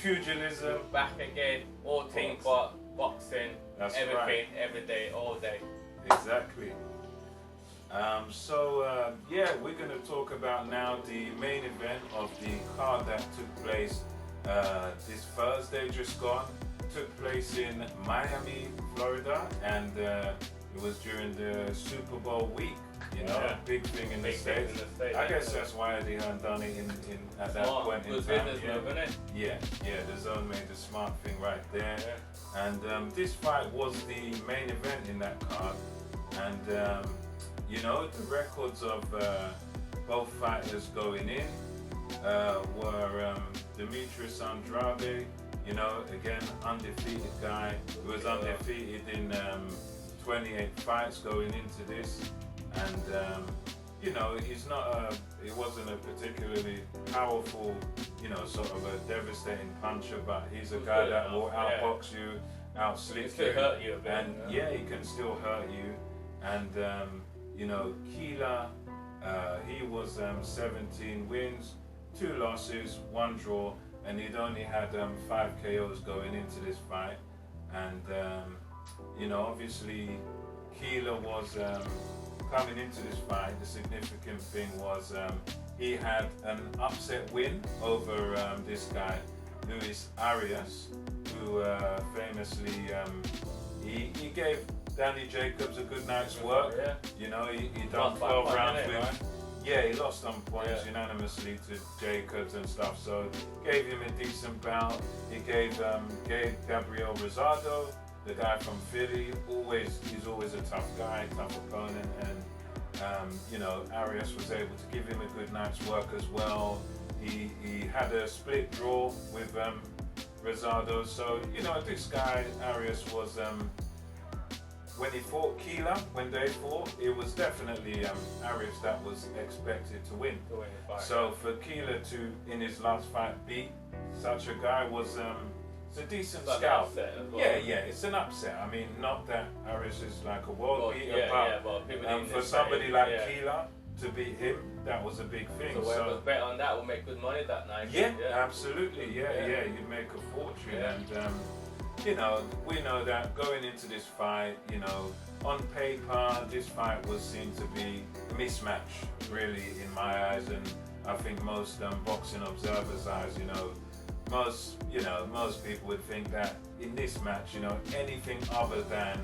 pugilism. Back again, all team boxing, That's everything, right. every day, all day. Exactly. Yeah, we're going to talk about now the main event of the card that took place this Thursday just gone. Took place in Miami, Florida, and it was during the Super Bowl week. You know, big thing in the States. I guess that's why they hadn't done it at that point in time. Yeah, the Zone made the smart thing right there. Yeah. And this fight was the main event in that card. And you know, the records of both fighters going in were Demetrius Andrade, you know, again, undefeated guy. He was undefeated in 28 fights going into this. And, you know, he wasn't a particularly powerful, you know, sort of a devastating puncher, but he's a guy that will outbox you, outslick you. Still hurt you a bit. And yeah, he can still hurt you. And, you know, Keeler, he was 17 wins, 2 losses, 1 draw, and he'd only had 5 KOs going into this fight. And, you know, obviously, Keeler was coming into this fight. The significant thing was he had an upset win over this guy, Luis Arias, who famously, he gave Danny Jacobs a good night's work. Yeah. You know, he done 12 rounds with. Right? Yeah, he lost on points unanimously to Jacobs and stuff. So gave him a decent bout. He gave Gabriel Rosado, the guy from Philly. He's always a tough guy, tough opponent, and you know, Arias was able to give him a good night's work as well. He had a split draw with Rosado. So you know, this guy Arias was. When he fought Keeler, when they fought, it was definitely Arias that was expected to win. So for Keeler to, in his last fight, beat such a guy was it's a decent scout. Well. Yeah, it's an upset. I mean, not that Arias is like a world beater, but for somebody like Keeler to beat him, that was a big thing. So whoever's bet on that will make good money that night. Yeah, absolutely. Yeah, you'd make a fortune. Yeah. And you know, we know that going into this fight, you know, on paper, this fight was seen to be a mismatch, really, in my eyes, and I think most boxing observers' eyes. You know, most people would think that in this match, you know, anything other than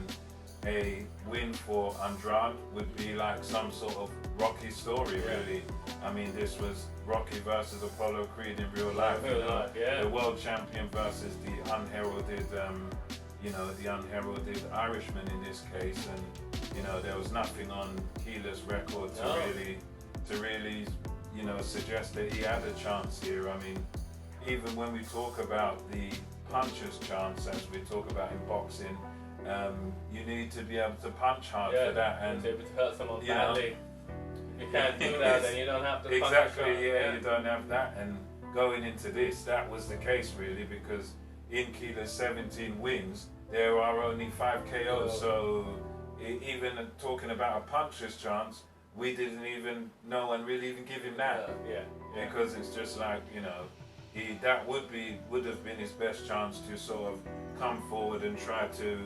a win for Andrade would be like some sort of Rocky story, really. I mean, this was Rocky versus Apollo Creed in real life. The world champion versus the unheralded, the unheralded Irishman in this case, and you know, there was nothing on Keeler's record to really, you know, suggest that he had a chance here. I mean, even when we talk about the puncher's chance, as we talk about in boxing, you need to be able to punch hard for that, and to be able to hurt someone badly. If you can't do that, then you don't have to punch. Exactly, you don't have that. And going into this, that was the case really, because in Keeler's 17 wins, there are only 5 KOs. So even talking about a puncher's chance, we didn't even, no one really even give him that. Because it's just like, you know, that would have been his best chance to sort of come forward and try to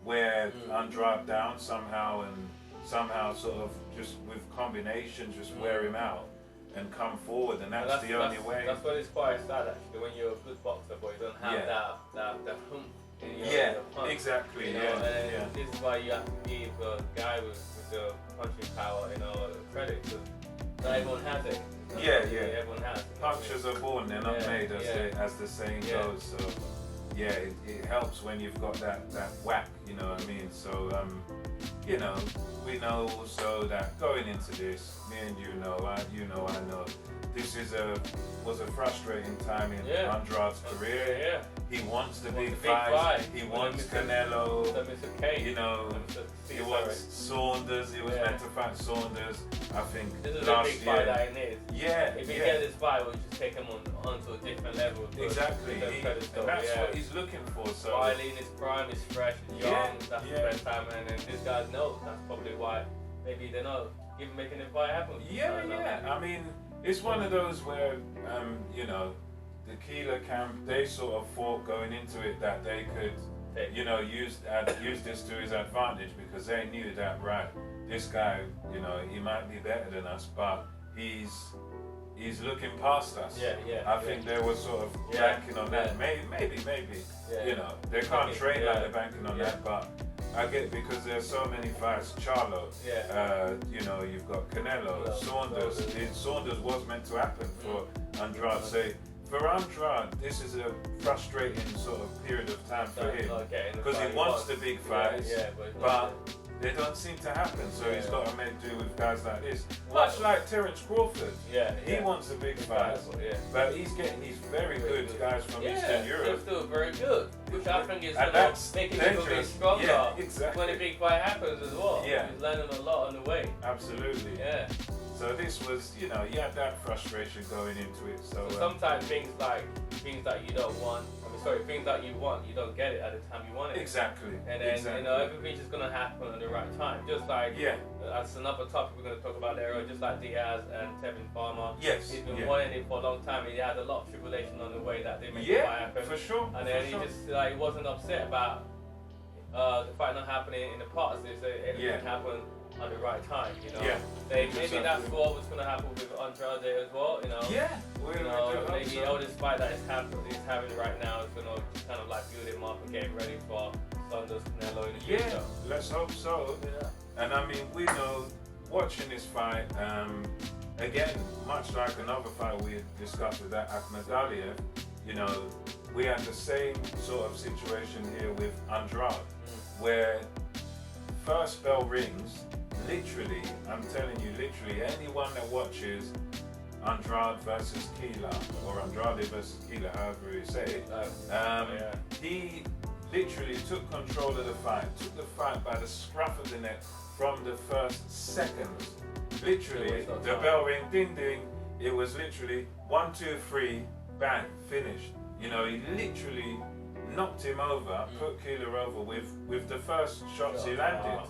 wear Andrade down somehow, and somehow sort of just with combinations just wear him out and come forward, and that's the only way. That's what it's quite sad actually, when you're a good boxer but you don't have that hump in your punch. Exactly. You know, and this is why you have to give a guy with the punching power, you know, credit, because not everyone has it. Everyone has. Punchers are born, they're not made, as the saying goes. So yeah, it helps when you've got that whack, you know what I mean? So you know, we know also that going into this, me and you know, I know, this was a frustrating time in Andrade's career. He wants the big fight. He wants Canelo. You know, he wants Saunders. He was meant to fight Saunders. I think this is last a big year. fight that he needs. If he gets this fight, we'll just take him onto a different level. Exactly. And that's what he's looking for. So Wiley in his prime, is fresh, is young. That's the best time, and this guy knows. That's probably why maybe they know. Even making the fight happen. I mean, it's one of those where you know, the Keeler camp, they sort of thought going into it that they could, you know, use this to his advantage, because they knew that, right, this guy, you know, he might be better than us, but he's looking past us. I think they were sort of banking on that. Maybe. You know, they can't train like they're banking on that, but I get, because there's so many fights. Charlo, you know, you've got Canelo, Saunders. Saunders was meant to happen for Andrade. So for Andrade, this is a frustrating sort of period of time for him, because he wants the big fights, but they don't seem to happen. So he's got to make do with guys like this. Much like Terence Crawford. He wants the big fights, but he's getting these very good guys from Eastern Europe. They're still very good, which I think is making him a bit stronger when a big fight happens as well. He's learning a lot on the way. Absolutely. So this was, you know, you had that frustration going into it. So sometimes things that you don't want, things that you want, you don't get it at the time you want it. Exactly. And then you know, everything's just gonna happen at the right time. Just like that's another topic we're gonna talk about later. Just like Diaz and Tevin Farmer. Yes. He's been wanting it for a long time. He had a lot of tribulation on the way that they made the fight happen. For sure. And then he just like wasn't upset about the fight not happening in the past. So everything happened at the right time, you know. Maybe that's what was going to happen with Andrade as well, you know. Maybe all this fight that he's having right now is going to just kind of like build him up and get him ready for Saunders Canelo in the future. Let's hope so. And I mean, we know, watching this fight, again, much like another fight we discussed with that Akhmadaliev, you know, we had the same sort of situation here with Andrade, where first bell rings. Literally, I'm telling you, literally, anyone that watches Andrade versus Keeler, or Andrade versus Keeler, however you say it, he literally took control of the fight, took the fight by the scruff of the neck from the first seconds. Literally, the bell ring, ding ding, it was literally 1, 2, 3, bang, finished. You know, he literally knocked him over, put Keeler over with the first shots he landed.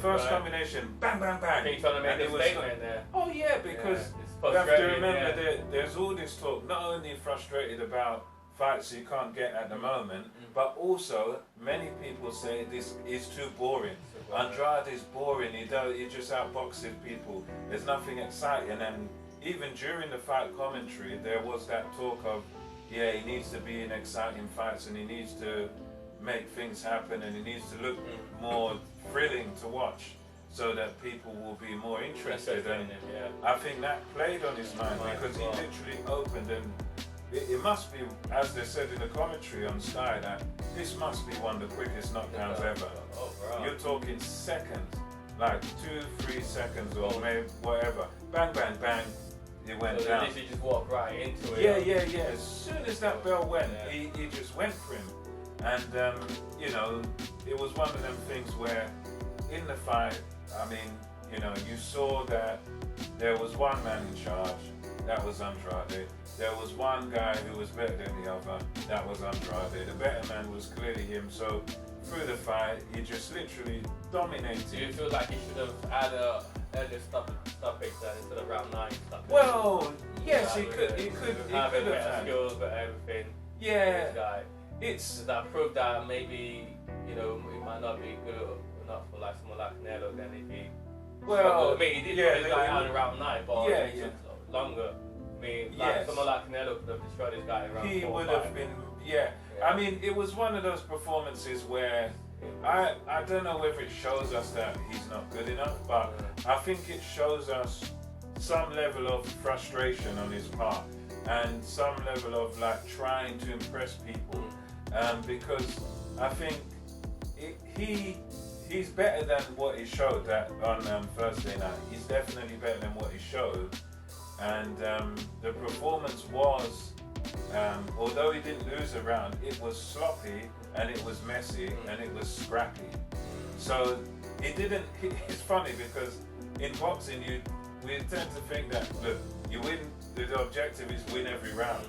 First combination, bang, bang, bang. He's trying to make a statement there. Oh yeah, because you have to remember that there's all this talk, not only frustrated about fights you can't get at the moment, but also many people say this is too boring. Andrade is boring, he just outboxes people, there's nothing exciting. And even during the fight commentary, there was that talk of, he needs to be in exciting fights, and he needs to make things happen, and he needs to look more thrilling to watch, so that people will be more interested. And I think that played on his mind, because he literally opened, and it must be, as they said in the commentary on Sky, that this must be one of the quickest knockdowns ever. You're talking seconds, like 2-3 seconds, or maybe whatever. Bang, bang, bang. It went down. He just walked right into it. Yeah. As soon as that bell went, he just went for him. And, you know, it was one of them things where in the fight, I mean, you know, you saw that there was one man in charge, that was Andrade. There was one guy who was better than the other, that was Andrade. The better man was clearly him. So through the fight, he just literally dominated. Do you feel like he should have had a earlier stoppage instead of round 9 stoppage? Well, yes, he could have better skills, better everything. Yeah. This guy. Does that prove that maybe, you know, he might not be good enough for like someone like Canelo then if he... Well, I mean, he did put his guy out in round 9, but it took longer. I mean, like someone like Canelo could have destroyed his guy in round 4 He would have been, I mean, it was one of those performances where I don't know whether it shows us that he's not good enough, but I think it shows us some level of frustration on his part, and some level of like trying to impress people, because I think he's better than what he showed on Thursday night. He's definitely better than what he showed, and the performance was, although he didn't lose a round, it was sloppy, and it was messy, and it was scrappy. So it's funny because in boxing we tend to think that, look, you win, the objective is win every round.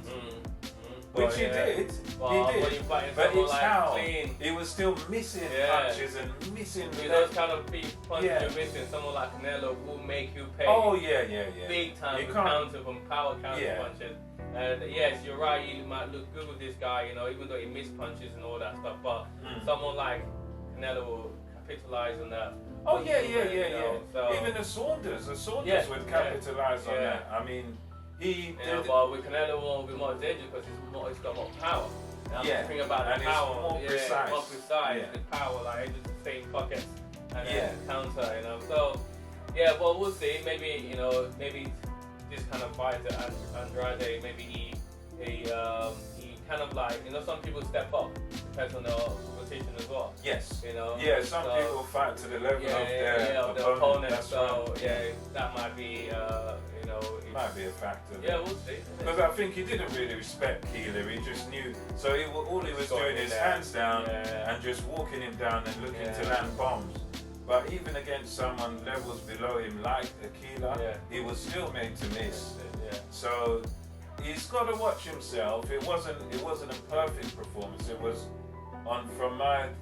Which he did, but it's how he was still missing punches and missing those kind of punches you're missing. Someone like Canelo will make you pay. Oh yeah. Big time with counter from power counter punches. And yes, you're right. You might look good with this guy, you know, even though he missed punches and all that stuff. But someone like Canelo will capitalize on that. Oh yeah. So, even the Saunders would capitalize on that. I mean, he did. But with Canelo, will be more dangerous because he's got more power. And I'm thinking about the power. More precise. More precise. The power, like it's the same pockets and counter, you know. So yeah, well, we'll see. Maybe maybe this kind of fight at Andrade, maybe he kind of like, you know, some people step up, depends on the competition as well. Yes. You know. Yeah, some people fight to the level of their opponent. That's that might be it might be a factor. Yeah, we'll see. Because I think he didn't really respect Keeler. He just knew. So all he was doing is hands down and just walking him down and looking to land bombs. But even against someone levels below him like Keeler, he was still made to miss. So he's got to watch himself. It wasn't a perfect performance. It was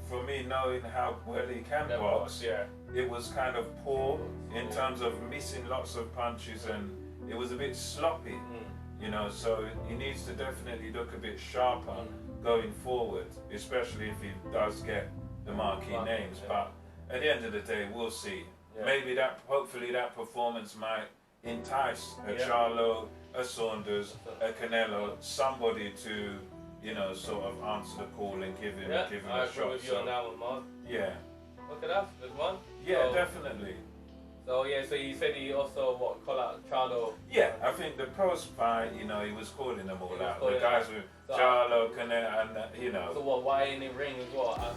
for me knowing how well he can box. It was kind of poor in terms of missing lots of punches, and it was a bit sloppy. You know, so he needs to definitely look a bit sharper going forward, especially if he does get the marquee names. But at the end of the day, we'll see. Maybe hopefully that performance might entice a Charlo, a Saunders, a Canelo, somebody to, you know, sort of answer the call and give him a shot. I agree with you on that one, Mark. Yeah. Look at that, good one. Yeah, definitely. So so you said he also call out Charlo. Yeah, I think the post fight, you know, he was calling them all out. The guys with Charlo, Canelo, and you know. So why in the ring as well? I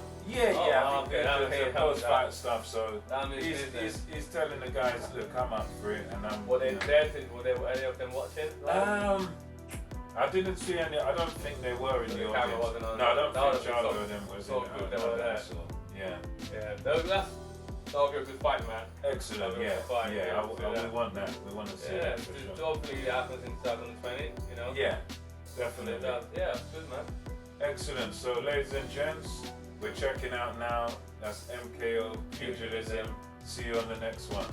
think the post fight stuff. So he's telling the guys, look, I'm up for it, and I'm. Were they there? Were any of them watching? I didn't see any. I don't think they were in the audience. Wasn't on. No, I don't think Charlo and them was in they were there. That's a good fight, man. Excellent, we want that. We want to see that for sure. Hopefully it happens in 2020, you know? Yeah, definitely. Yeah, good, man. Excellent. So, ladies and gents, we're checking out now. That's MKO Pugilism. See you on the next one.